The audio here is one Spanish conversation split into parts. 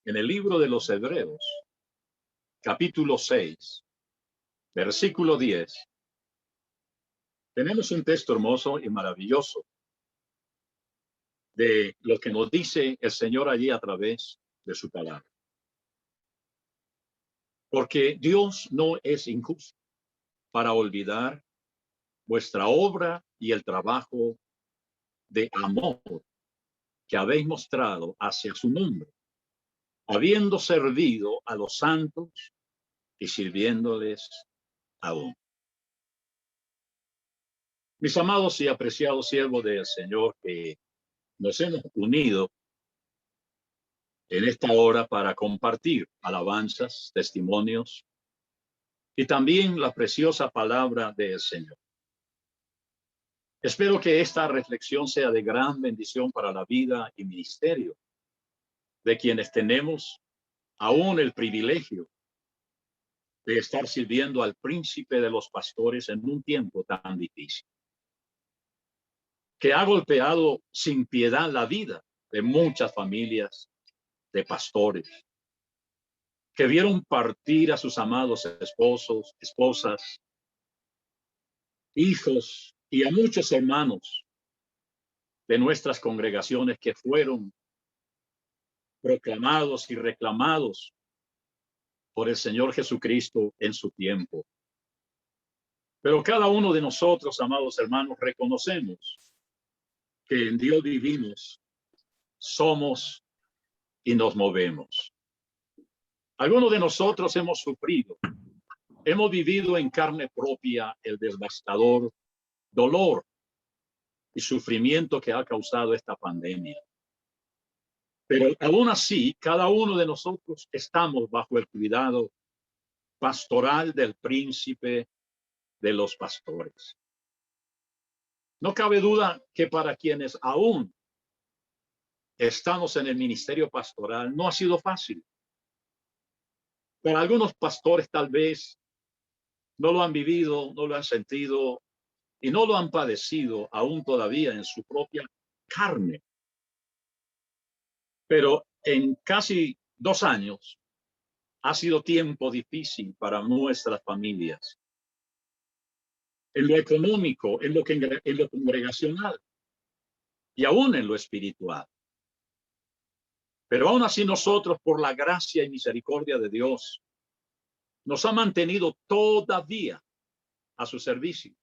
en el libro de los Hebreos, capítulo 6, versículo 10, tenemos un texto hermoso y maravilloso de lo que nos dice el Señor allí a través de su palabra. Porque Dios no es injusto para olvidar vuestra obra y el trabajo de amor que habéis mostrado hacia su nombre, habiendo servido a los santos y sirviéndoles aún. Mis amados y apreciados siervos del Señor, que nos hemos unido en esta hora para compartir alabanzas, testimonios y también la preciosa palabra del Señor. Espero que esta reflexión sea de gran bendición para la vida y ministerio de quienes tenemos aún el privilegio de estar sirviendo al príncipe de los pastores en un tiempo tan difícil, que ha golpeado sin piedad la vida de muchas familias de pastores, que vieron partir a sus amados esposos, esposas, hijos y a muchos hermanos de nuestras congregaciones que fueron proclamados y reclamados por el Señor Jesucristo en su tiempo. Pero cada uno de nosotros, amados hermanos, reconocemos que en Dios vivimos, somos y nos movemos. Algunos de nosotros hemos sufrido, hemos vivido en carne propia el devastador dolor y sufrimiento que ha causado esta pandemia. Pero aún así, cada uno de nosotros estamos bajo el cuidado pastoral del príncipe de los pastores. No cabe duda que para quienes aún estamos en el ministerio pastoral no ha sido fácil. Para algunos pastores tal vez no lo han vivido, no lo han sentido y no lo han padecido aún todavía en su propia carne. Pero en casi 2 años ha sido tiempo difícil para nuestras familias. En lo económico, en lo congregacional y aún en lo espiritual. Pero aún así nosotros, por la gracia y misericordia de Dios, nos ha mantenido todavía a su servicio.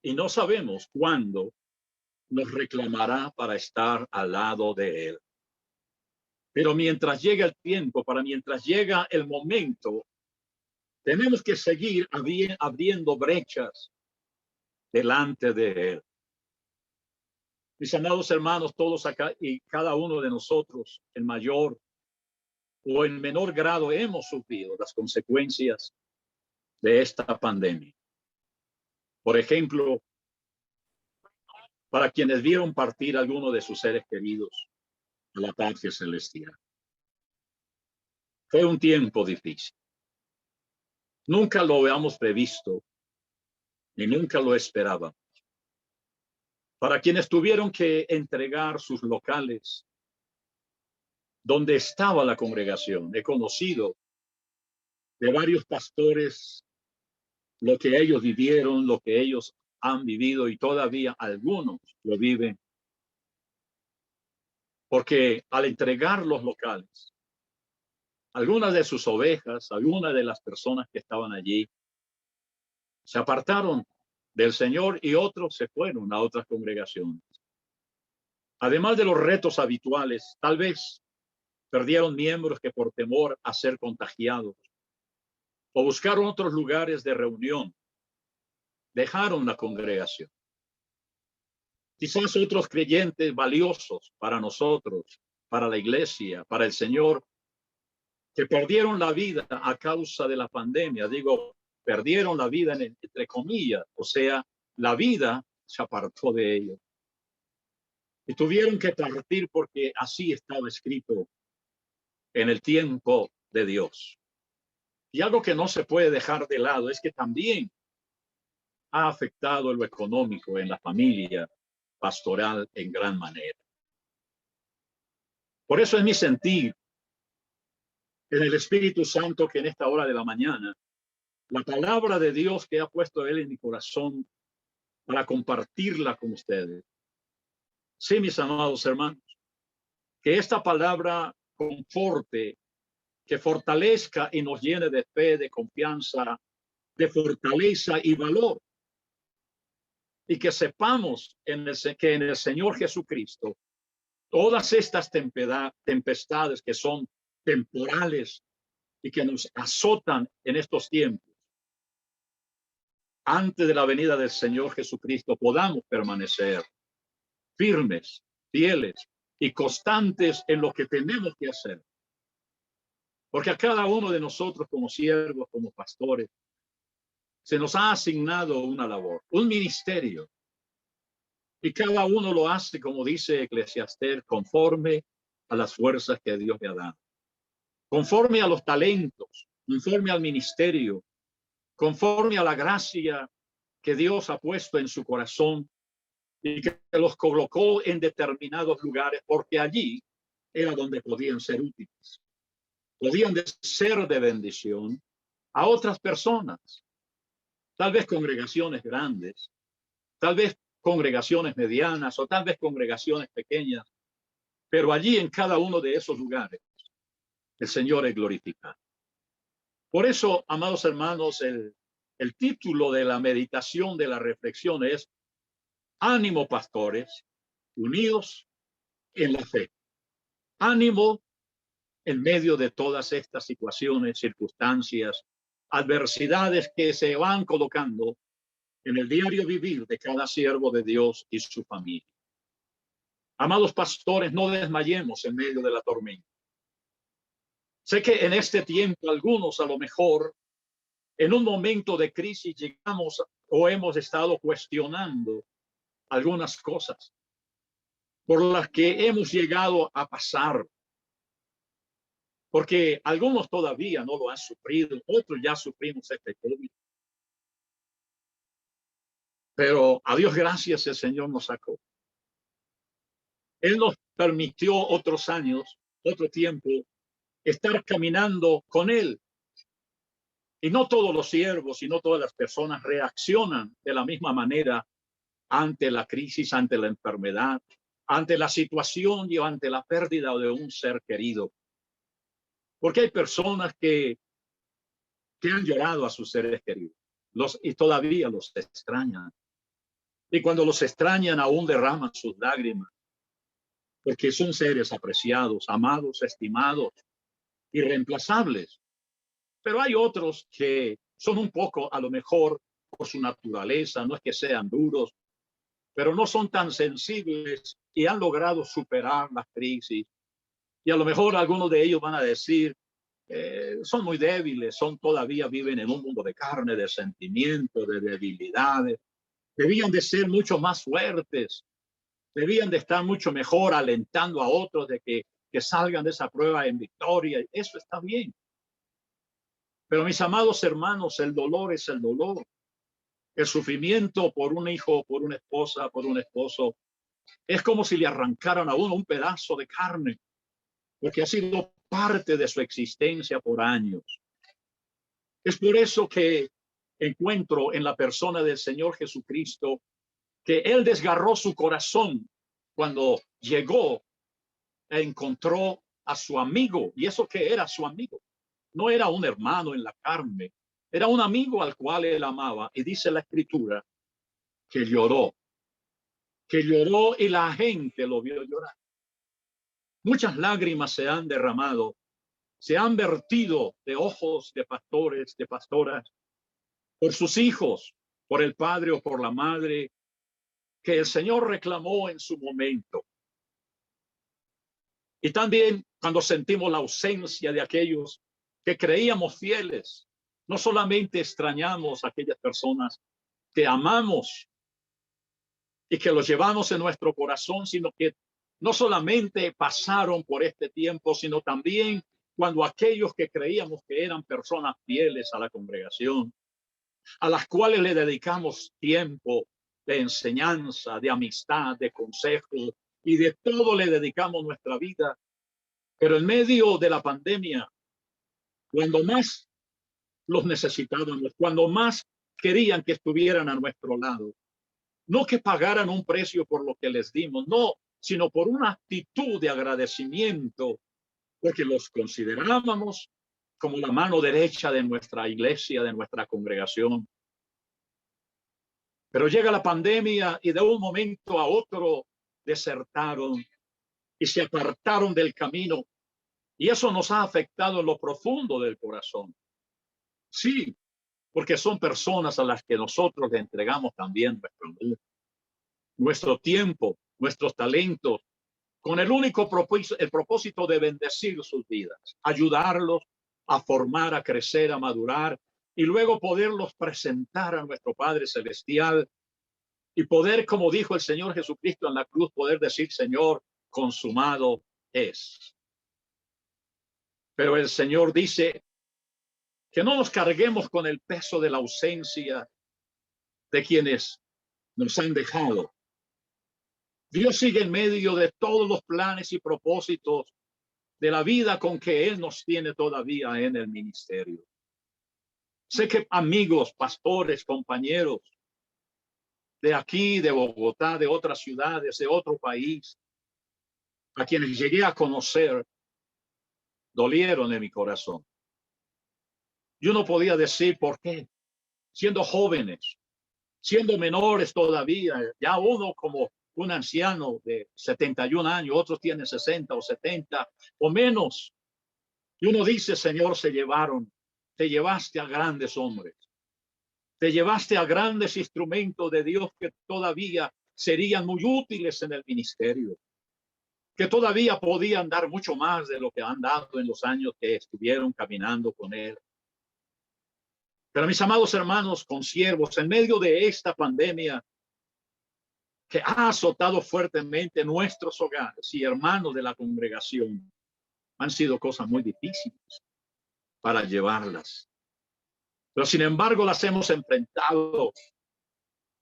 Y no sabemos cuándo nos reclamará para estar al lado de Él. Pero mientras llega el tiempo, mientras llega el momento, tenemos que seguir abriendo brechas delante de Él. Mis amados hermanos, todos acá y cada uno de nosotros, en mayor o en menor grado, hemos sufrido las consecuencias de esta pandemia. Por ejemplo, para quienes vieron partir alguno de sus seres queridos a la patria celestial. Fue un tiempo difícil. Nunca lo habíamos previsto, ni nunca lo esperábamos. Para quienes tuvieron que entregar sus locales donde estaba la congregación, he conocido de varios pastores lo que ellos vivieron, lo que ellos han vivido y todavía algunos lo viven. Porque al entregar los locales, algunas de sus ovejas, algunas de las personas que estaban allí, se apartaron del Señor y otros se fueron a otras congregaciones. Además de los retos habituales, tal vez perdieron miembros que por temor a ser contagiados o buscaron otros lugares de reunión, dejaron la congregación. Quizás otros creyentes valiosos para nosotros, para la iglesia, para el Señor, que perdieron la vida a causa de la pandemia. Digo, perdieron la vida entre comillas, o sea, la vida se apartó de ellos. Y tuvieron que partir porque así estaba escrito en el tiempo de Dios. Y algo que no se puede dejar de lado es que también ha afectado en lo económico en la familia pastoral en gran manera. Por eso es mi sentir en el Espíritu Santo que en esta hora de la mañana, la palabra de Dios que ha puesto Él en mi corazón para compartirla con ustedes. Sí, mis amados hermanos, que esta palabra conforte, que fortalezca y nos llene de fe, de confianza, de fortaleza y valor. Y que sepamos que en el Señor Jesucristo todas estas tempestades que son temporales y que nos azotan en estos tiempos, antes de la venida del Señor Jesucristo, podamos permanecer firmes, fieles y constantes en lo que tenemos que hacer. Porque a cada uno de nosotros como siervos, como pastores, se nos ha asignado una labor, un ministerio. Y cada uno lo hace, como dice Eclesiastés, conforme a las fuerzas que Dios le ha dado. Conforme a los talentos, conforme al ministerio, conforme a la gracia que Dios ha puesto en su corazón y que los colocó en determinados lugares, porque allí era donde podían ser útiles. Podían ser de bendición a otras personas, tal vez congregaciones grandes, tal vez congregaciones medianas o tal vez congregaciones pequeñas, pero allí en cada uno de esos lugares el Señor es glorificado. Por eso, amados hermanos, el título de la meditación, de la reflexión es Ánimo, pastores, unidos en la fe. Ánimo en medio de todas estas situaciones, circunstancias, adversidades que se van colocando en el diario vivir de cada siervo de Dios y su familia. Amados pastores, no desmayemos en medio de la tormenta. Sé que en este tiempo algunos a lo mejor en un momento de crisis llegamos o hemos estado cuestionando algunas cosas por las que hemos llegado a pasar. Porque algunos todavía no lo han sufrido, otros ya sufrimos este COVID. Pero a Dios gracias, el Señor nos sacó. Él nos permitió otros años, otro tiempo, estar caminando con Él. Y no todos los siervos y no todas las personas reaccionan de la misma manera ante la crisis, ante la enfermedad, ante la situación y ante la pérdida de un ser querido. Porque hay personas que han llorado a sus seres queridos y todavía los extrañan. Y cuando los extrañan aún derraman sus lágrimas, porque son seres apreciados, amados, estimados, irreemplazables. Pero hay otros que son un poco, a lo mejor, por su naturaleza, no es que sean duros, pero no son tan sensibles y han logrado superar la crisis. Y a lo mejor algunos de ellos van a decir, son muy débiles, todavía viven en un mundo de carne, de sentimientos, de debilidades. Debían de ser mucho más fuertes, debían de estar mucho mejor alentando a otros de que salgan de esa prueba en victoria. Eso está bien. Pero mis amados hermanos, el dolor es el dolor. El sufrimiento por un hijo, por una esposa, por un esposo, es como si le arrancaran a uno un pedazo de carne, porque ha sido parte de su existencia por años. Es por eso que encuentro en la persona del Señor Jesucristo que Él desgarró su corazón cuando llegó e encontró a su amigo. ¿Y eso qué era su amigo? No era un hermano en la carne, era un amigo al cual Él amaba. Y dice la Escritura que lloró y la gente lo vio llorar. Muchas lágrimas se han derramado, se han vertido de ojos de pastores, de pastoras, por sus hijos, por el padre o por la madre, que el Señor reclamó en su momento. Y también cuando sentimos la ausencia de aquellos que creíamos fieles, no solamente extrañamos a aquellas personas que amamos y que los llevamos en nuestro corazón, sino que no solamente pasaron por este tiempo, sino también cuando aquellos que creíamos que eran personas fieles a la congregación, a las cuales le dedicamos tiempo de enseñanza, de amistad, de consejo y de todo le dedicamos nuestra vida. Pero en medio de la pandemia cuando más los necesitábamos, cuando más querían que estuvieran a nuestro lado. No que pagaran un precio por lo que les dimos, no, sino por una actitud de agradecimiento, porque los considerábamos como la mano derecha de nuestra iglesia, de nuestra congregación. Pero llega la pandemia y de un momento a otro desertaron y se apartaron del camino. Y eso nos ha afectado en lo profundo del corazón. Sí, porque son personas a las que nosotros le entregamos también nuestro amor, nuestro tiempo, nuestros talentos, con el único propósito de bendecir sus vidas, ayudarlos a formar, a crecer, a madurar y luego poderlos presentar a nuestro Padre Celestial y poder, como dijo el Señor Jesucristo en la cruz, poder decir, Señor, consumado es. Pero el Señor dice que no nos carguemos con el peso de la ausencia de quienes nos han dejado. Dios sigue en medio de todos los planes y propósitos de la vida con que Él nos tiene todavía en el ministerio. Sé que amigos, pastores, compañeros de aquí, de Bogotá, de otras ciudades, de otro país, a quienes llegué a conocer, dolieron en mi corazón. Yo no podía decir por qué, siendo jóvenes, siendo menores todavía, ya uno como un anciano de 71 años, otros tienen 60 o 70 o menos. Y uno dice, Señor, te llevaste a grandes hombres, te llevaste a grandes instrumentos de Dios que todavía serían muy útiles en el ministerio, que todavía podían dar mucho más de lo que han dado en los años que estuvieron caminando con Él. Pero mis amados hermanos, consiervos, en medio de esta pandemia que ha azotado fuertemente nuestros hogares y hermanos de la congregación, han sido cosas muy difíciles para llevarlas. Pero sin embargo las hemos enfrentado.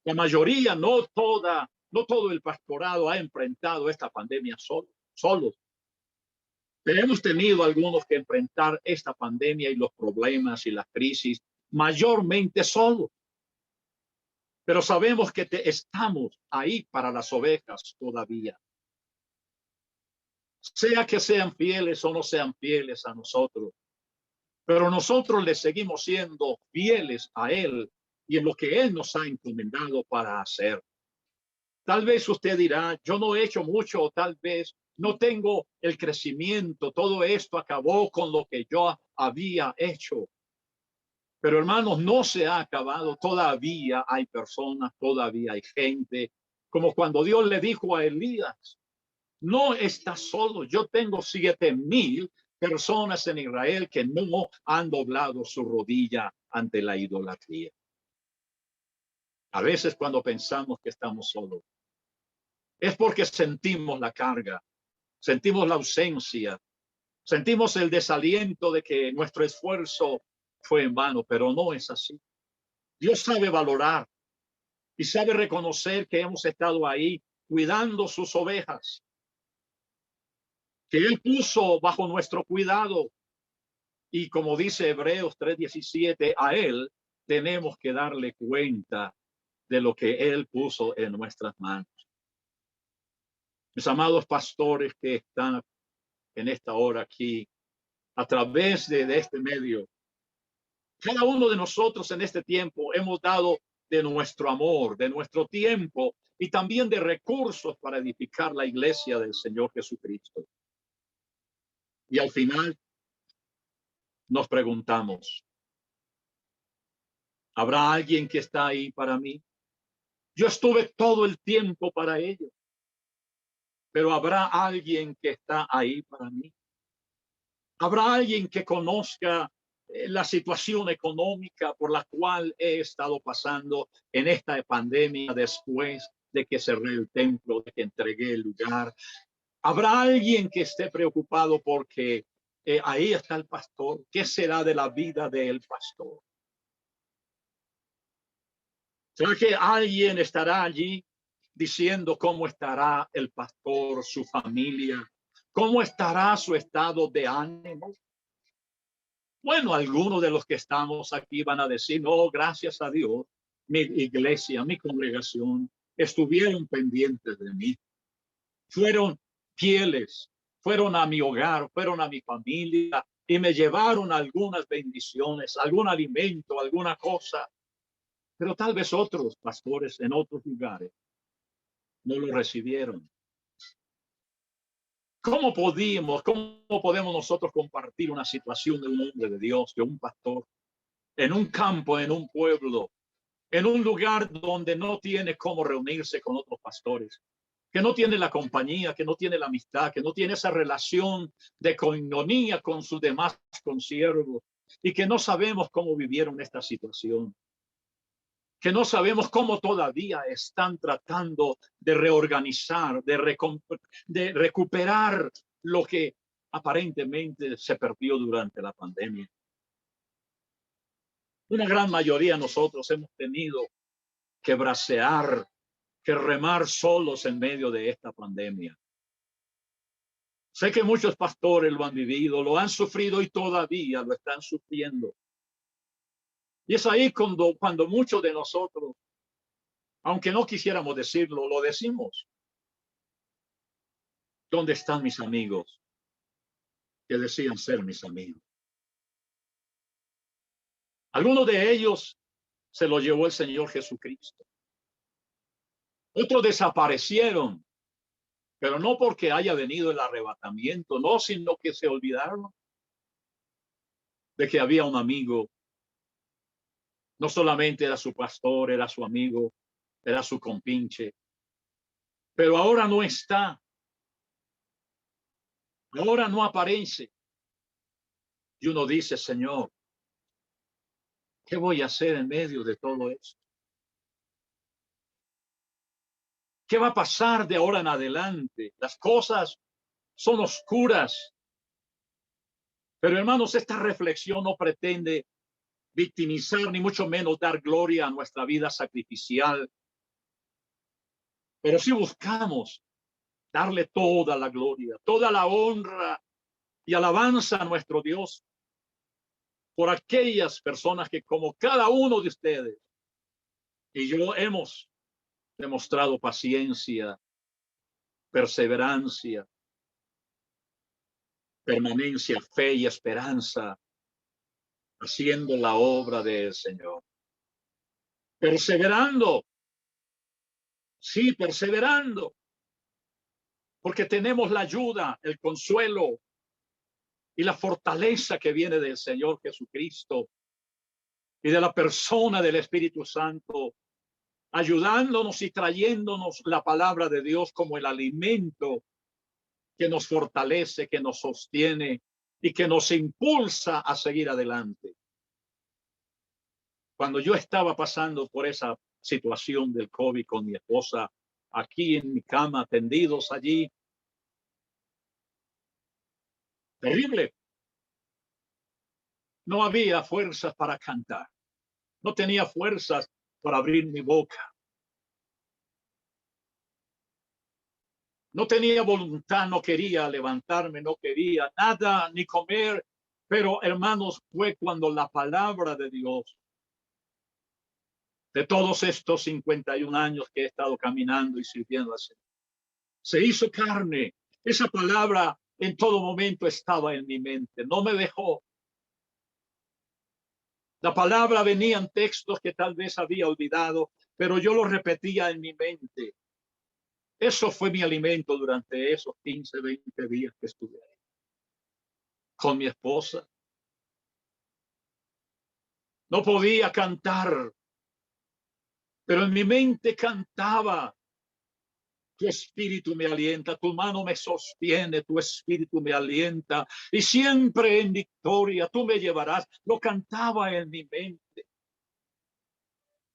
La mayoría, no todo el pastorado ha enfrentado esta pandemia solos. Pero hemos tenido algunos que enfrentar esta pandemia y los problemas y las crisis mayormente solos. Pero sabemos que estamos ahí para las ovejas todavía. Sea que sean fieles o no sean fieles a nosotros. Pero nosotros le seguimos siendo fieles a Él y en lo que Él nos ha encomendado para hacer. Tal vez usted dirá, yo no he hecho mucho, o tal vez no tengo el crecimiento. Todo esto acabó con lo que yo había hecho. Pero hermanos, no se ha acabado. Todavía hay personas, todavía hay gente. Como cuando Dios le dijo a Elías, no estás solo. Yo tengo 7,000 personas en Israel que no han doblado su rodilla ante la idolatría. A veces cuando pensamos que estamos solos, es porque sentimos la carga, sentimos la ausencia, sentimos el desaliento de que nuestro esfuerzo fue en vano, pero no es así. Dios sabe valorar y sabe reconocer que hemos estado ahí cuidando sus ovejas, que Él puso bajo nuestro cuidado. Y como dice Hebreos 3:17, a Él tenemos que darle cuenta de lo que Él puso en nuestras manos. Mis amados pastores que están en esta hora aquí, a través de este medio, cada uno de nosotros en este tiempo hemos dado de nuestro amor, de nuestro tiempo y también de recursos para edificar la iglesia del Señor Jesucristo. Y al final nos preguntamos, ¿habrá alguien que está ahí para mí? Yo estuve todo el tiempo para ellos, pero ¿habrá alguien que está ahí para mí? ¿Habrá alguien que conozca la situación económica por la cual he estado pasando en esta pandemia después de que cerré el templo, de que entregué el lugar? ¿Habrá alguien que esté preocupado porque ahí está el pastor? ¿Qué será de la vida del pastor? ¿Será que alguien estará allí diciendo cómo estará el pastor, su familia? ¿Cómo estará su estado de ánimo? Bueno, algunos de los que estamos aquí van a decir, no, gracias a Dios, mi iglesia, mi congregación estuvieron pendientes de mí, fueron fieles, fueron a mi hogar, fueron a mi familia y me llevaron algunas bendiciones, algún alimento, alguna cosa. Pero tal vez otros pastores en otros lugares no lo recibieron. ¿Cómo podemos nosotros compartir una situación de un hombre de Dios, de un pastor, en un campo, en un pueblo, en un lugar donde no tiene cómo reunirse con otros pastores, que no tiene la compañía, que no tiene la amistad, que no tiene esa relación de coinonía con sus demás consiervos y que no sabemos cómo vivieron esta situación, que no sabemos cómo todavía están tratando de reorganizar, de recuperar lo que aparentemente se perdió durante la pandemia? Una gran mayoría de nosotros hemos tenido que bracear, que remar solos en medio de esta pandemia. Sé que muchos pastores lo han vivido, lo han sufrido y todavía lo están sufriendo. Y es ahí cuando muchos de nosotros, aunque no quisiéramos decirlo, lo decimos. ¿Dónde están mis amigos que decían ser mis amigos? Algunos de ellos se los llevó el Señor Jesucristo. Otros desaparecieron, pero no porque haya venido el arrebatamiento, no, sino que se olvidaron de que había un amigo. No solamente era su pastor, era su amigo, era su compinche, pero ahora no está, ahora no aparece. Y uno dice, Señor, ¿qué voy a hacer en medio de todo esto? ¿Qué va a pasar de ahora en adelante? Las cosas son oscuras. Pero hermanos, esta reflexión no pretende victimizar ni mucho menos dar gloria a nuestra vida sacrificial, pero sí buscamos darle toda la gloria, toda la honra y alabanza a nuestro Dios por aquellas personas que, como cada uno de ustedes y yo, hemos demostrado paciencia, perseverancia, permanencia, fe y esperanza, haciendo la obra del Señor. Perseverando, sí, perseverando, porque tenemos la ayuda, el consuelo y la fortaleza que viene del Señor Jesucristo y de la persona del Espíritu Santo, ayudándonos y trayéndonos la palabra de Dios como el alimento que nos fortalece, que nos sostiene y que nos impulsa a seguir adelante. Cuando yo estaba pasando por esa situación del COVID con mi esposa, aquí en mi cama, tendidos allí, terrible, no había fuerzas para cantar, no tenía fuerzas para abrir mi boca, no tenía voluntad, no quería levantarme, no quería nada ni comer, pero hermanos, fue cuando la palabra de Dios, de todos estos 51 años que he estado caminando y sirviendo al Señor, se hizo carne. Esa palabra en todo momento estaba en mi mente, no me dejó. La palabra venía en textos que tal vez había olvidado, pero yo lo repetía en mi mente. Eso fue mi alimento durante esos 15, 20 días que estuve ahí con mi esposa. No podía cantar, pero en mi mente cantaba. Tu espíritu me alienta, tu mano me sostiene, tu espíritu me alienta y siempre en victoria tú me llevarás. Lo cantaba en mi mente.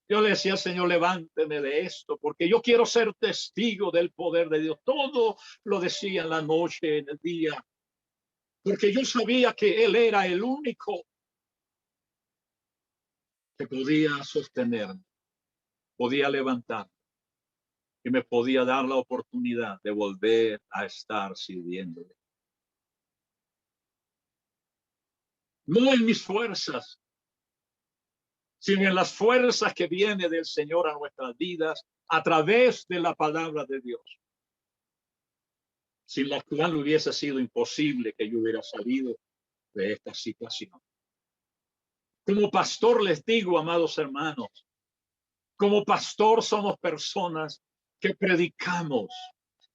Yo le decía al Señor, levánteme de esto, porque yo quiero ser testigo del poder de Dios. Todo lo decía en la noche, en el día, porque yo sabía que Él era el único que podía sostenerme, podía levantar y me podía dar la oportunidad de volver a estar sirviéndole. no en mis fuerzas, sino en las fuerzas que viene del Señor a nuestras vidas a través de la palabra de Dios, sin la cual hubiese sido imposible que yo hubiera salido de esta situación. Como pastor les digo, amados hermanos, como pastor somos personas que predicamos,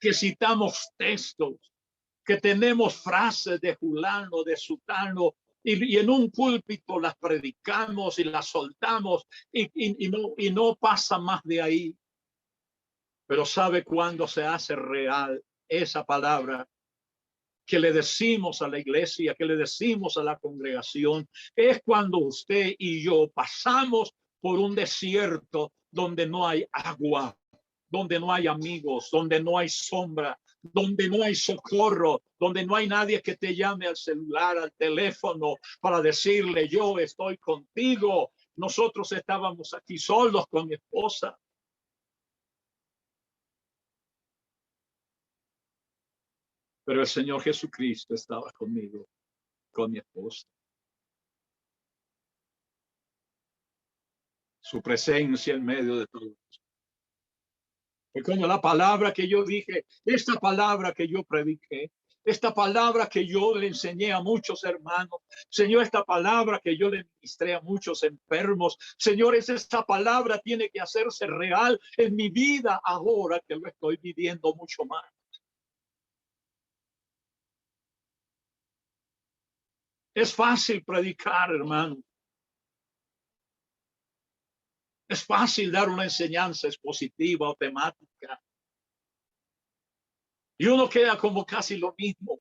que citamos textos, que tenemos frases de fulano, de sutano, y en un púlpito las predicamos y las soltamos y no pasa más de ahí. Pero ¿sabe cuándo se hace real esa palabra que le decimos a la iglesia, que le decimos a la congregación? Es cuando usted y yo pasamos por un desierto donde no hay agua, donde no hay amigos, donde no hay sombra, donde no hay socorro, donde no hay nadie que te llame al celular, al teléfono, para decirle: yo estoy contigo. Nosotros estábamos aquí solos con mi esposa. Pero el Señor Jesucristo estaba conmigo, con mi esposa. Su presencia en medio de todo. Y cuando la palabra que yo dije, esta palabra que yo prediqué, esta palabra que yo le enseñé a muchos hermanos, Señor, esta palabra que yo le ministré a muchos enfermos, señores, esta palabra tiene que hacerse real en mi vida ahora que lo estoy viviendo mucho más. Es fácil predicar, hermano. Es fácil dar una enseñanza expositiva o temática. Y uno queda como casi lo mismo.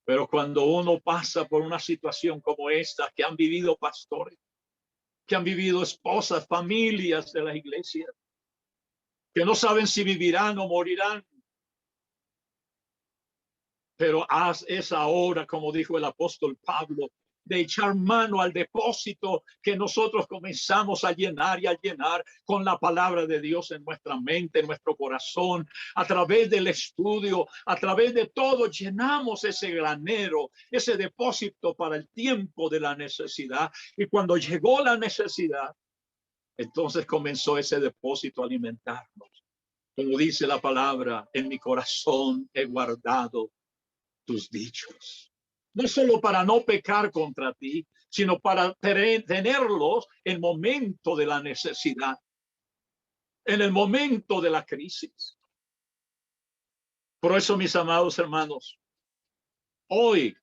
Pero cuando uno pasa por una situación como esta, que han vivido pastores, que han vivido esposas, familias de la iglesia, que no saben si vivirán o morirán, pero es ahora, como dijo el apóstol Pablo, de echar mano al depósito que nosotros comenzamos a llenar y a llenar con la palabra de Dios en nuestra mente, en nuestro corazón, a través del estudio, a través de todo, llenamos ese granero, ese depósito para el tiempo de la necesidad. Y cuando llegó la necesidad, entonces comenzó ese depósito a alimentarnos. Como dice la palabra, en mi corazón he guardado tus dichos, no solo para no pecar contra ti, sino para tenerlos en el momento de la necesidad, en el momento de la crisis. Por eso, mis amados hermanos, hoy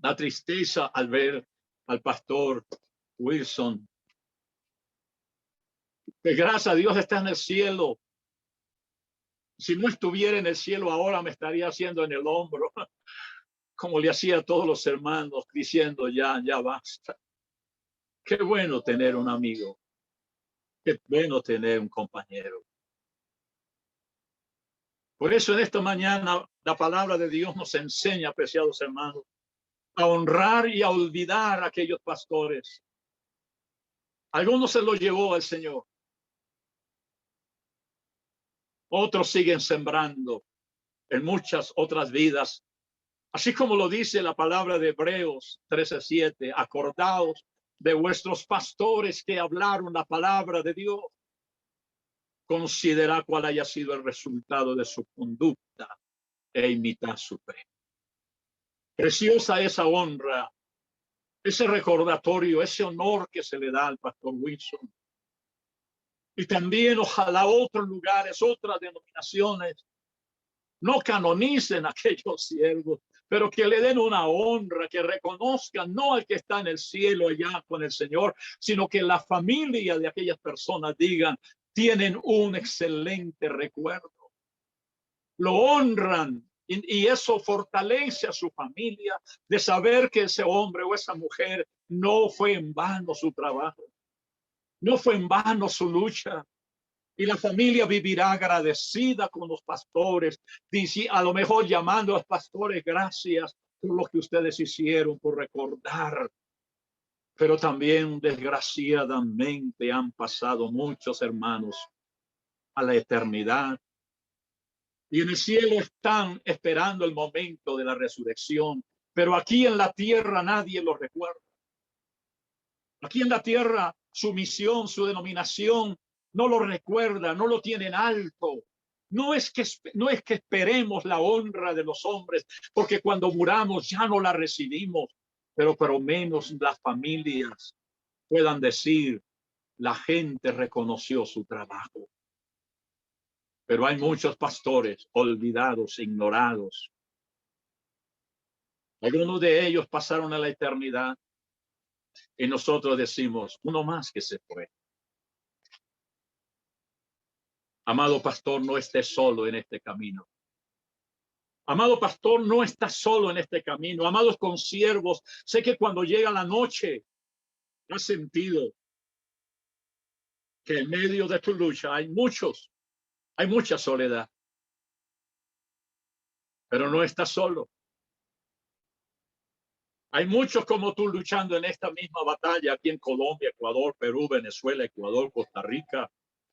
la tristeza al ver al pastor Wilson, que gracias a Dios está en el cielo. Si no estuviera en el cielo ahora, me estaría haciendo en el hombro, como le hacía a todos los hermanos, diciendo: ya basta. Qué bueno tener un amigo. Qué bueno tener un compañero. Por eso en esta mañana la palabra de Dios nos enseña, apreciados hermanos, a honrar y a olvidar a aquellos pastores. Algunos se los llevó el Señor. Otros siguen sembrando en muchas otras vidas. Así como lo dice la palabra de Hebreos 13:7, acordaos de vuestros pastores que hablaron la palabra de Dios. Considera cuál haya sido el resultado de su conducta e imitad su fe. Preciosa esa honra, ese recordatorio, ese honor que se le da al pastor Wilson. Y también ojalá otros lugares, otras denominaciones, no canonicen a aquellos siervos, pero que le den una honra, que reconozcan no al que está en el cielo allá con el Señor, sino que la familia de aquellas personas digan: tienen un excelente recuerdo. Lo honran y eso fortalece a su familia de saber que ese hombre o esa mujer no fue en vano su trabajo, no fue en vano su lucha. Y la familia vivirá agradecida con los pastores, a lo mejor llamando a los pastores: gracias por lo que ustedes hicieron, por recordar. Pero también, desgraciadamente, han pasado muchos hermanos a la eternidad. Y en el cielo están esperando el momento de la resurrección, pero aquí en la tierra nadie lo recuerda. Aquí en la tierra su misión, su denominación, no lo recuerda, no lo tienen alto. No es que esperemos la honra de los hombres, porque cuando muramos ya no la recibimos, pero por lo menos las familias puedan decir, la gente reconoció su trabajo. Pero hay muchos pastores olvidados, ignorados. Algunos de ellos pasaron a la eternidad y nosotros decimos, uno más que se fue. Amado pastor, no estés solo en este camino. Amado pastor, no estás solo en este camino. Amados consiervos, sé que cuando llega la noche, has sentido que en medio de tu lucha hay mucha soledad. Pero no estás solo. Hay muchos como tú luchando en esta misma batalla aquí en Colombia, Ecuador, Perú, Venezuela, Ecuador, Costa Rica,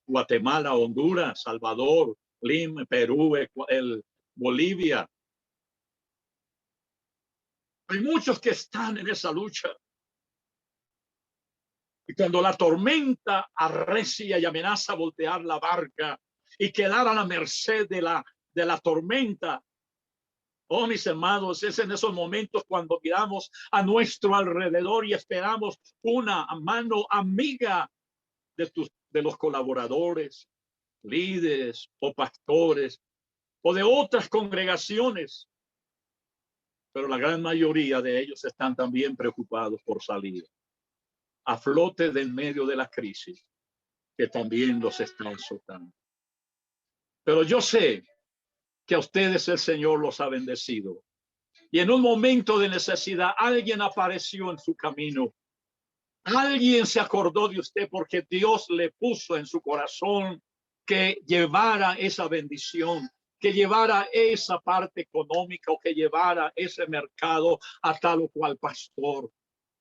Guatemala, Honduras, Salvador, Lima, Perú, Bolivia. Hay muchos que están en esa lucha. Y cuando la tormenta arrecia y amenaza voltear la barca y quedar a la merced de la tormenta, oh, mis hermanos, es en esos momentos cuando miramos a nuestro alrededor y esperamos una mano amiga de los colaboradores, líderes o pastores o de otras congregaciones. Pero la gran mayoría de ellos están también preocupados por salir a flote del medio de la crisis que también los está azotando. Pero yo sé que a ustedes el Señor los ha bendecido. Y en un momento de necesidad, alguien apareció en su camino. Alguien se acordó de usted porque Dios le puso en su corazón que llevara esa bendición, que llevara esa parte económica o que llevara ese mercado a tal o cual pastor.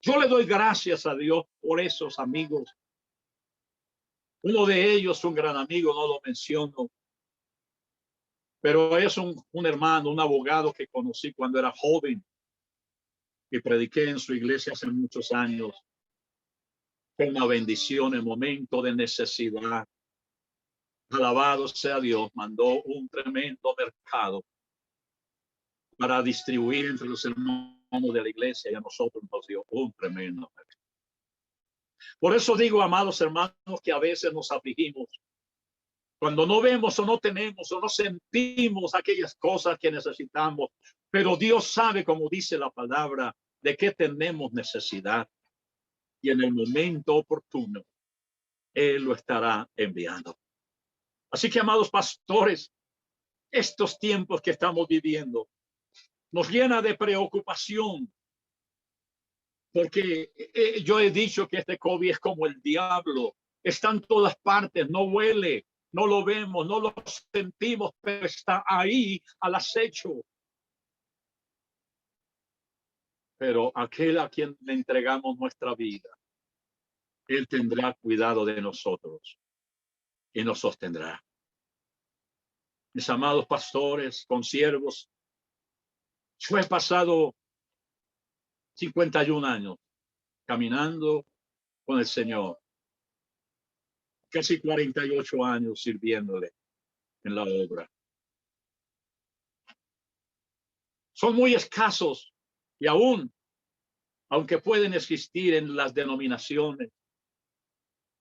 Yo le doy gracias a Dios por esos amigos. Uno de ellos, un gran amigo, no lo menciono, pero es un hermano, un abogado que conocí cuando era joven y prediqué en su iglesia hace muchos años. Fue una bendición en momento de necesidad. Alabado sea Dios, mandó un tremendo mercado para distribuir entre los hermanos de la iglesia y a nosotros nos dio un tremendo mercado. Por eso digo, amados hermanos, que a veces nos afligimos cuando no vemos o no tenemos o no sentimos aquellas cosas que necesitamos, pero Dios sabe, como dice la palabra, de qué tenemos necesidad y en el momento oportuno Él lo estará enviando. Así que, amados pastores, estos tiempos que estamos viviendo nos llena de preocupación porque yo he dicho que este COVID es como el diablo, está en todas partes, no huele, no lo vemos, no lo sentimos, pero está ahí al acecho. Pero aquel a quien le entregamos nuestra vida, Él tendrá cuidado de nosotros y nos sostendrá. Mis amados pastores, consiervos, yo he pasado 51 años caminando con el Señor, casi 48 años sirviéndole en la obra. Son muy escasos y aunque pueden existir en las denominaciones,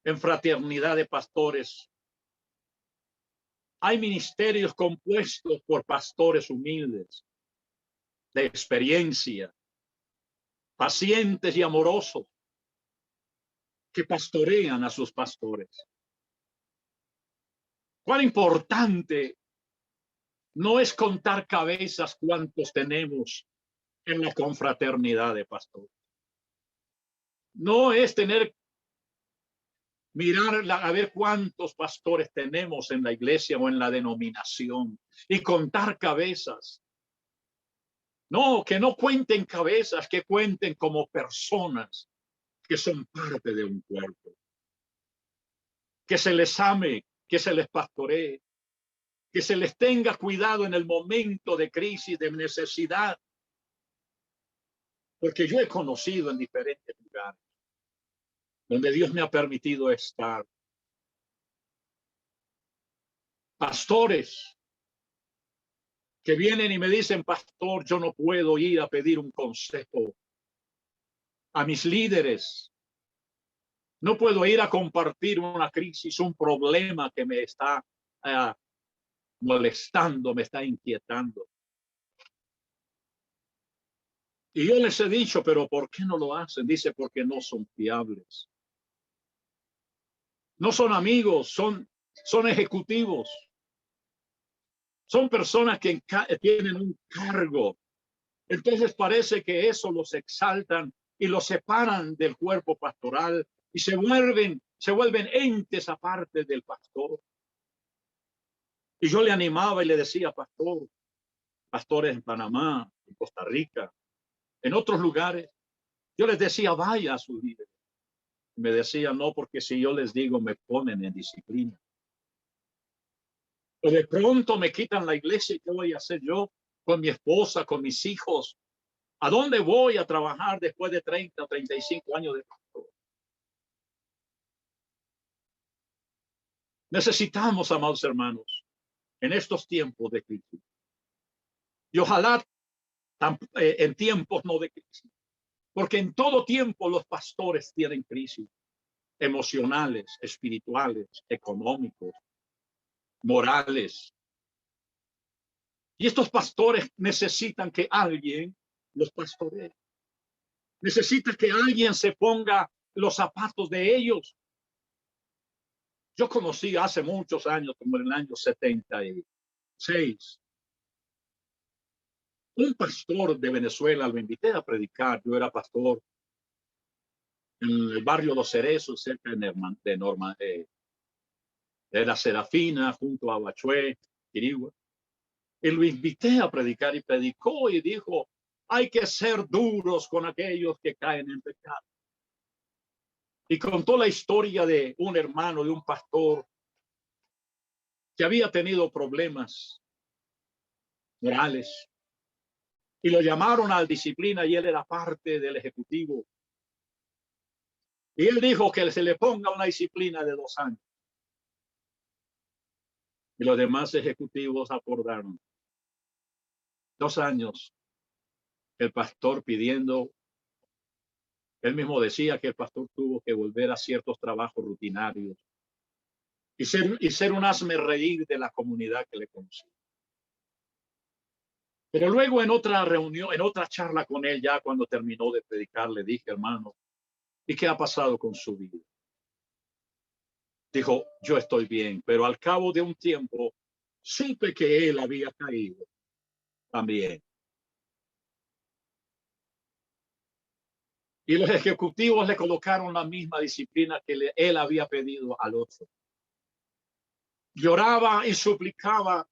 en fraternidad de pastores, hay ministerios compuestos por pastores humildes, de experiencia, pacientes y amorosos, que pastorean a sus pastores. Cuán importante no es contar cabezas cuántos tenemos en la confraternidad de pastores. No es mirar a ver cuántos pastores tenemos en la iglesia o en la denominación y contar cabezas. No, que no cuenten cabezas, que cuenten como personas que son parte de un cuerpo. Que se les ame, que se les pastoree, que se les tenga cuidado en el momento de crisis, de necesidad. porque yo he conocido en diferentes lugares donde Dios me ha permitido estar pastores que vienen y me dicen, pastor, yo no puedo ir a pedir un consejo a mis líderes. No puedo ir a compartir una crisis, un problema que me está molestando, me está inquietando. Y yo les he dicho, pero ¿por qué no lo hacen? Dice, porque no son fiables. No son amigos, son ejecutivos. Son personas que tienen un cargo. Entonces parece que eso los exaltan y los separan del cuerpo pastoral y se vuelven entes aparte del pastor. Y yo le animaba y le decía, pastores en Panamá, en Costa Rica, en otros lugares, yo les decía, vaya a su líder. Me decía, no, porque si yo les digo, me ponen en disciplina. O de pronto me quitan la iglesia y ¿qué voy a hacer yo con mi esposa, con mis hijos? ¿A dónde voy a trabajar después de 30 o 35 años de pastor? Necesitamos, amados hermanos, en estos tiempos de crisis. Y ojalá en tiempos no de crisis. Porque en todo tiempo los pastores tienen crisis emocionales, espirituales, económicos, morales. Y estos pastores necesitan que alguien los pastoree. Necesita que alguien se ponga los zapatos de ellos. Yo conocí hace muchos años, como en el año 76, un pastor de Venezuela, lo invité a predicar. Yo era pastor en el barrio Los Cerezos, cerca de la Serafina, junto a Bachué, Quirigua. Y lo invité a predicar y predicó y dijo, hay que ser duros con aquellos que caen en pecado. Y contó la historia de un hermano, de un pastor que había tenido problemas morales y lo llamaron a la disciplina y él era parte del ejecutivo. Y él dijo que se le ponga una disciplina de 2 años. Y los demás ejecutivos acordaron 2 años. El pastor pidiendo, él mismo decía que el pastor tuvo que volver a ciertos trabajos rutinarios y ser un hazme reír de la comunidad que le conocía. Pero luego en otra reunión, en otra charla con él, ya cuando terminó de predicar, le dije, hermano, ¿y qué ha pasado con su vida? Dijo, yo estoy bien, pero al cabo de un tiempo supe que él había caído también. Y los ejecutivos le colocaron la misma disciplina que él había pedido al otro. Lloraba y suplicaba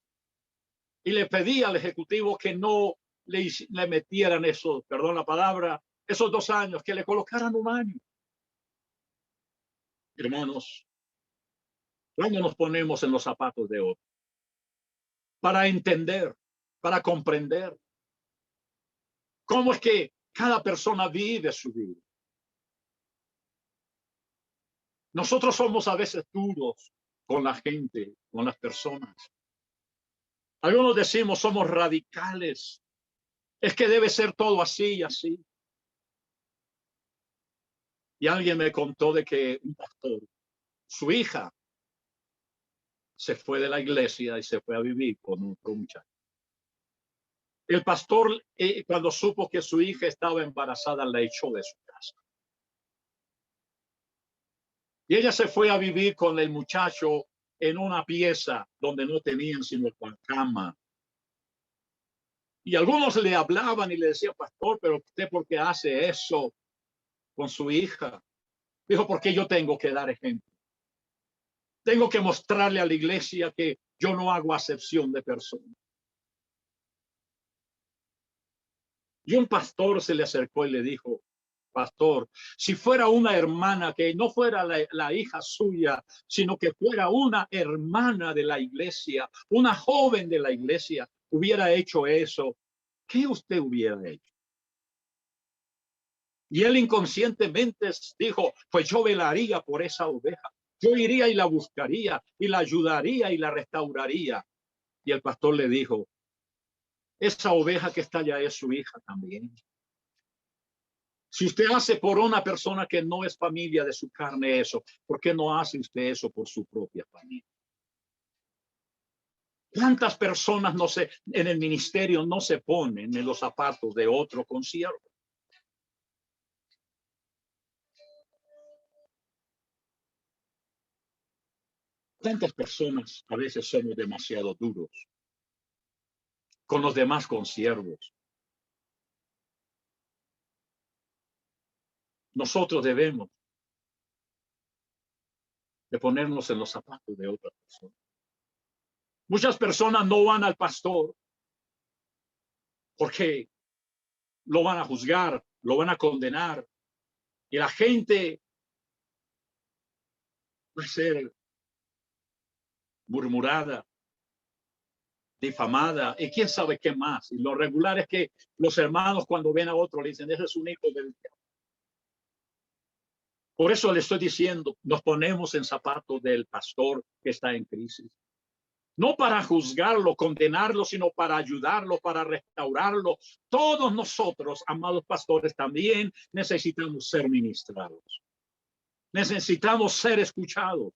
y le pedía al ejecutivo que no le metieran eso, perdón la palabra, esos 2 años, que le colocaran 1 año. Hermanos, cuando nos ponemos en los zapatos de otro, para entender, para comprender cómo es que cada persona vive su vida. Nosotros somos a veces duros con la gente, con las personas. Algunos decimos somos radicales. Es que debe ser todo así y así. Y alguien me contó de que un pastor, su hija, se fue de la iglesia y se fue a vivir con otro muchacho. El pastor, cuando supo que su hija estaba embarazada, la echó de su casa. Y ella se fue a vivir con el muchacho en una pieza donde no tenían sino la cama. Y algunos le hablaban y le decían, pastor, pero usted ¿por qué hace eso con su hija? Dijo, porque yo tengo que dar ejemplo. Tengo que mostrarle a la iglesia que yo no hago acepción de personas. Y un pastor se le acercó y le dijo, pastor, si fuera una hermana que no fuera la hija suya, sino que fuera una hermana de la iglesia, una joven de la iglesia, hubiera hecho eso, ¿qué usted hubiera hecho? Y él inconscientemente dijo, pues yo velaría por esa oveja. Yo iría y la buscaría y la ayudaría y la restauraría. Y el pastor le dijo, esa oveja que está allá es su hija también. Si usted hace por una persona que no es familia de su carne eso, ¿por qué no hace usted eso por su propia familia? ¿Cuántas personas en el ministerio no se ponen en los zapatos de otro consiervo? ¿Cuántas personas a veces somos demasiado duros con los demás consiervos? Nosotros debemos de ponernos en los zapatos de otra persona. Muchas personas no van al pastor porque lo van a juzgar, lo van a condenar, y la gente va a ser murmurada, difamada, y quién sabe qué más. Y lo regular es que los hermanos cuando ven a otro le dicen, ese es un hijo del diablo. Por eso le estoy diciendo, nos ponemos en zapatos del pastor que está en crisis. No para juzgarlo, condenarlo, sino para ayudarlo, para restaurarlo. Todos nosotros, amados pastores, también necesitamos ser ministrados. Necesitamos ser escuchados.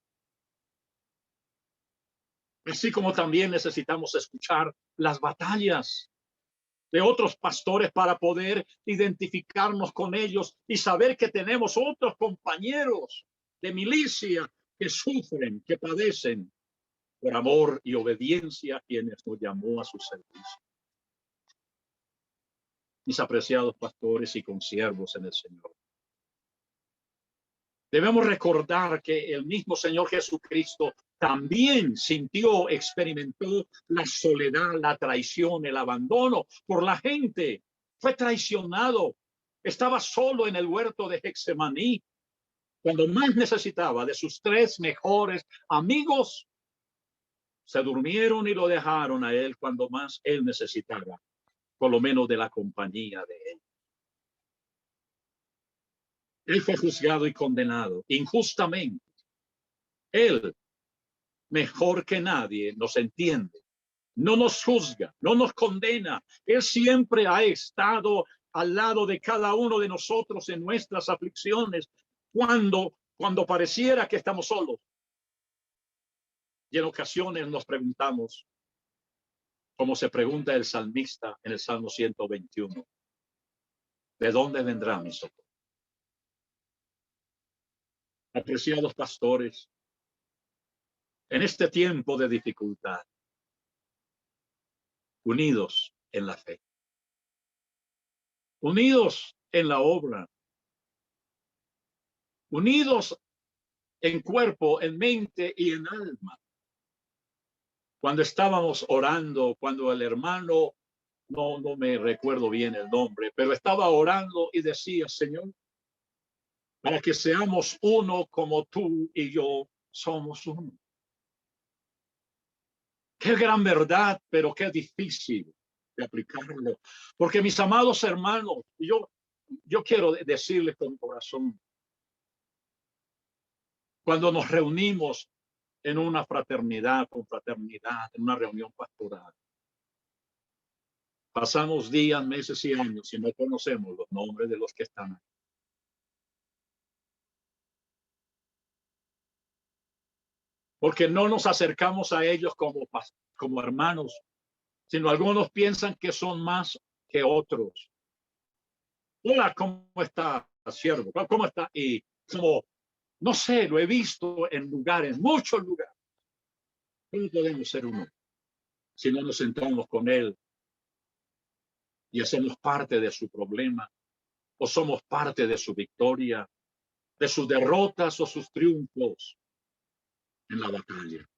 Así como también necesitamos escuchar las batallas de otros pastores para poder identificarnos con ellos y saber que tenemos otros compañeros de milicia que sufren, que padecen por amor y obediencia a quienes nos llamó a su servicio. Mis apreciados pastores y consiervos en el Señor, debemos recordar que el mismo Señor Jesucristo también sintió, experimentó la soledad, la traición, el abandono por la gente. Fue traicionado. Estaba solo en el huerto de Getsemaní. Cuando más necesitaba de sus tres mejores amigos, se durmieron y lo dejaron a él cuando más él necesitaba, por lo menos de la compañía de él. Él fue juzgado y condenado injustamente. Él, mejor que nadie, nos entiende, no nos juzga, no nos condena. Él siempre ha estado al lado de cada uno de nosotros en nuestras aflicciones, cuando pareciera que estamos solos. Y en ocasiones nos preguntamos, como se pregunta el salmista en el Salmo 121, ¿de dónde vendrá mi socorro? Apreciados pastores, en este tiempo de dificultad, unidos en la fe, unidos en la obra, unidos en cuerpo, en mente y en alma. Cuando estábamos orando, cuando el hermano, no me recuerdo bien el nombre, pero estaba orando y decía, Señor, para que seamos uno como tú y yo somos uno. Qué gran verdad, pero qué difícil de aplicarlo. Porque mis amados hermanos, yo quiero decirles con corazón, cuando nos reunimos en una fraternidad, confraternidad, en una reunión pastoral, pasamos días, meses y años y no conocemos los nombres de los que están ahí. Porque no nos acercamos a ellos como hermanos, sino algunos piensan que son más que otros. Hola, ¿cómo está, siervo? ¿Cómo está? Y como, no sé, lo he visto en lugares, muchos lugares. ¿Cómo podemos ser uno si no nos sentamos con él y hacemos parte de su problema o somos parte de su victoria, de sus derrotas o sus triunfos en la batalla?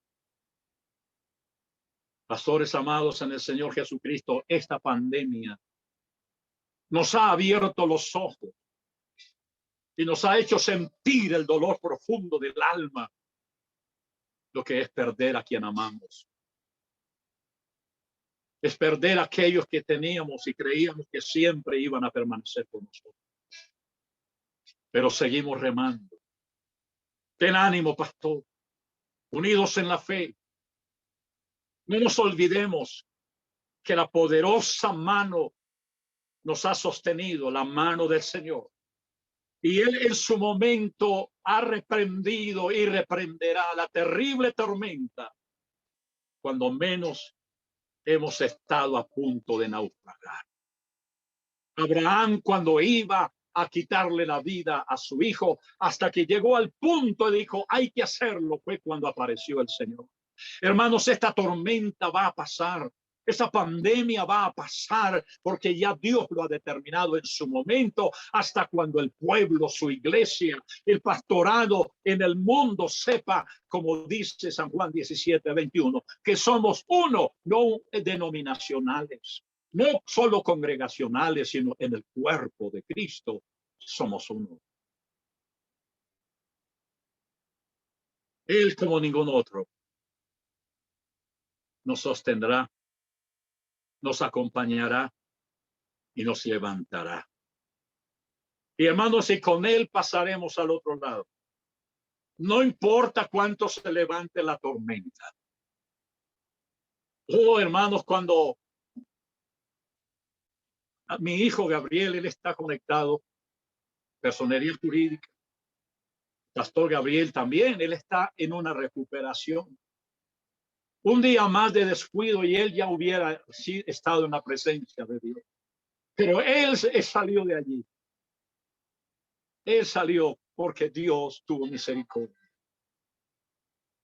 Pastores amados en el Señor Jesucristo, esta pandemia nos ha abierto los ojos y nos ha hecho sentir el dolor profundo del alma, lo que es perder a quien amamos. Es perder a aquellos que teníamos y creíamos que siempre iban a permanecer con nosotros. pero seguimos remando. Ten ánimo, pastor, unidos en la fe. No nos olvidemos que la poderosa mano nos ha sostenido, la mano del Señor. Y Él en su momento ha reprendido y reprenderá la terrible tormenta cuando menos hemos estado a punto de naufragar. Abraham, cuando iba a quitarle la vida a su hijo, hasta que llegó al punto y dijo, hay que hacerlo, fue cuando apareció el Señor. Hermanos, esta tormenta va a pasar. Esa pandemia va a pasar porque ya Dios lo ha determinado en su momento, hasta cuando el pueblo, su iglesia, el pastorado en el mundo sepa, como dice San Juan 17:21, que somos uno, no denominacionales, no solo congregacionales, sino en el cuerpo de Cristo somos uno. Él, como ningún otro, nos sostendrá, nos acompañará y nos levantará. Y hermanos, y con Él pasaremos al otro lado. No importa cuánto se levante la tormenta. Oh, hermanos, cuando a mi hijo Gabriel, él está conectado, personería jurídica, pastor Gabriel también, él está en una recuperación. Un día más de descuido y él ya hubiera estado en la presencia de Dios. Pero él salió de allí. Él salió porque Dios tuvo misericordia.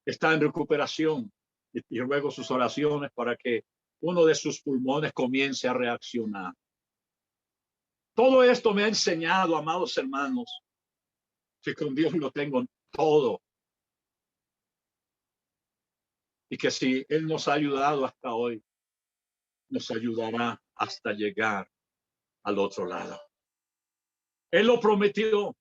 Está en recuperación y ruego sus oraciones para que uno de sus pulmones comience a reaccionar. Todo esto me ha enseñado, amados hermanos, que con Dios lo tengo todo. Y que si Él nos ha ayudado hasta hoy, nos ayudará hasta llegar al otro lado. Él lo prometió.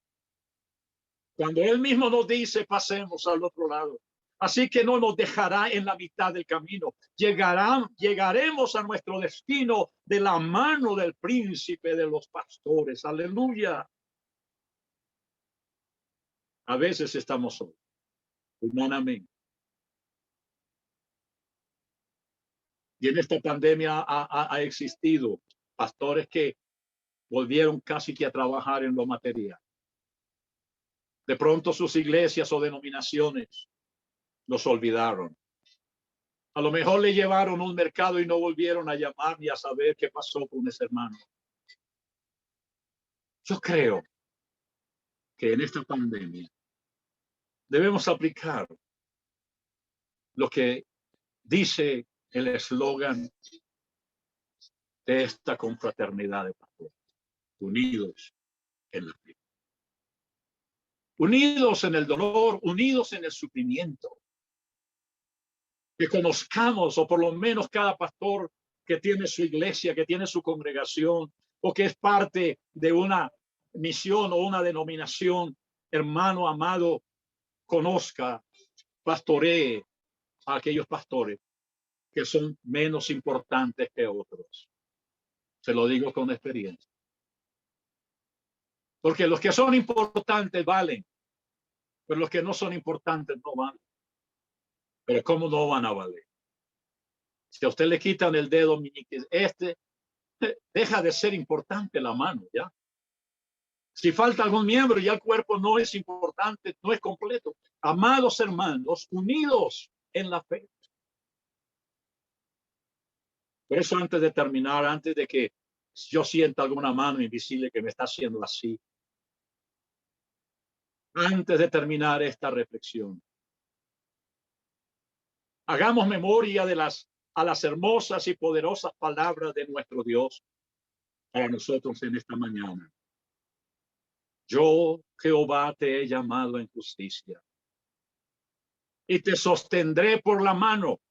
Cuando Él mismo nos dice, pasemos al otro lado. Así que no nos dejará en la mitad del camino. Llegaremos a nuestro destino de la mano del príncipe de los pastores. Aleluya. A veces estamos solos, humanamente. Y en esta pandemia ha existido pastores que volvieron casi que a trabajar en lo material. De pronto sus iglesias o denominaciones los olvidaron. A lo mejor le llevaron un mercado y no volvieron a llamar ni a saber qué pasó con ese hermano. Yo creo que en esta pandemia debemos aplicar lo que dice el eslogan de esta confraternidad de pastores, unidos en la fe. Unidos en el dolor, unidos en el sufrimiento. Que conozcamos, o por lo menos cada pastor que tiene su iglesia, que tiene su congregación, o que es parte de una misión o una denominación, hermano amado, conozca, pastoree a aquellos pastores que son menos importantes que otros. Se lo digo con experiencia. Porque los que son importantes valen, pero los que no son importantes no valen. Pero ¿cómo no van a valer? Si a usted le quitan el dedo meñique, deja de ser importante la mano, ¿ya? Si falta algún miembro, ya el cuerpo no es importante, no es completo. Amados hermanos, unidos en la fe. Por eso antes de terminar, antes de que yo sienta alguna mano invisible que me está haciendo así, antes de terminar esta reflexión, hagamos memoria de a las hermosas y poderosas palabras de nuestro Dios para nosotros en esta mañana. Yo, Jehová, te he llamado en justicia y te sostendré por la mano,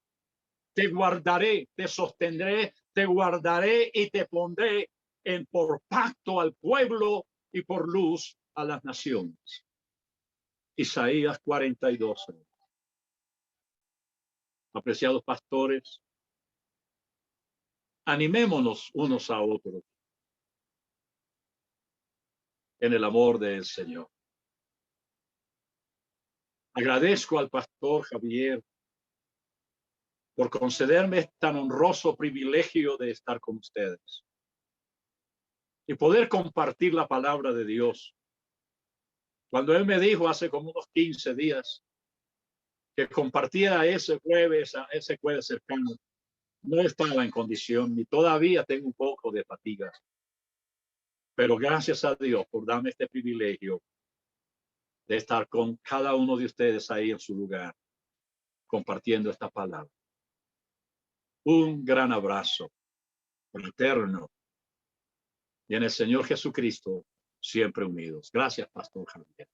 te guardaré, te sostendré, te guardaré y te pondré por pacto al pueblo y por luz a las naciones. Isaías 42. Apreciados pastores, animémonos unos a otros. en el amor del Señor. Agradezco al pastor Javier por concederme tan honroso privilegio de estar con ustedes y poder compartir la palabra de Dios. Cuando él me dijo hace como unos 15 días que compartía ese jueves cercano, no estaba en condición ni todavía tengo un poco de fatiga. Pero gracias a Dios por darme este privilegio de estar con cada uno de ustedes ahí en su lugar, compartiendo esta palabra. Un gran abrazo fraterno y en el Señor Jesucristo siempre unidos. Gracias, Pastor Javier.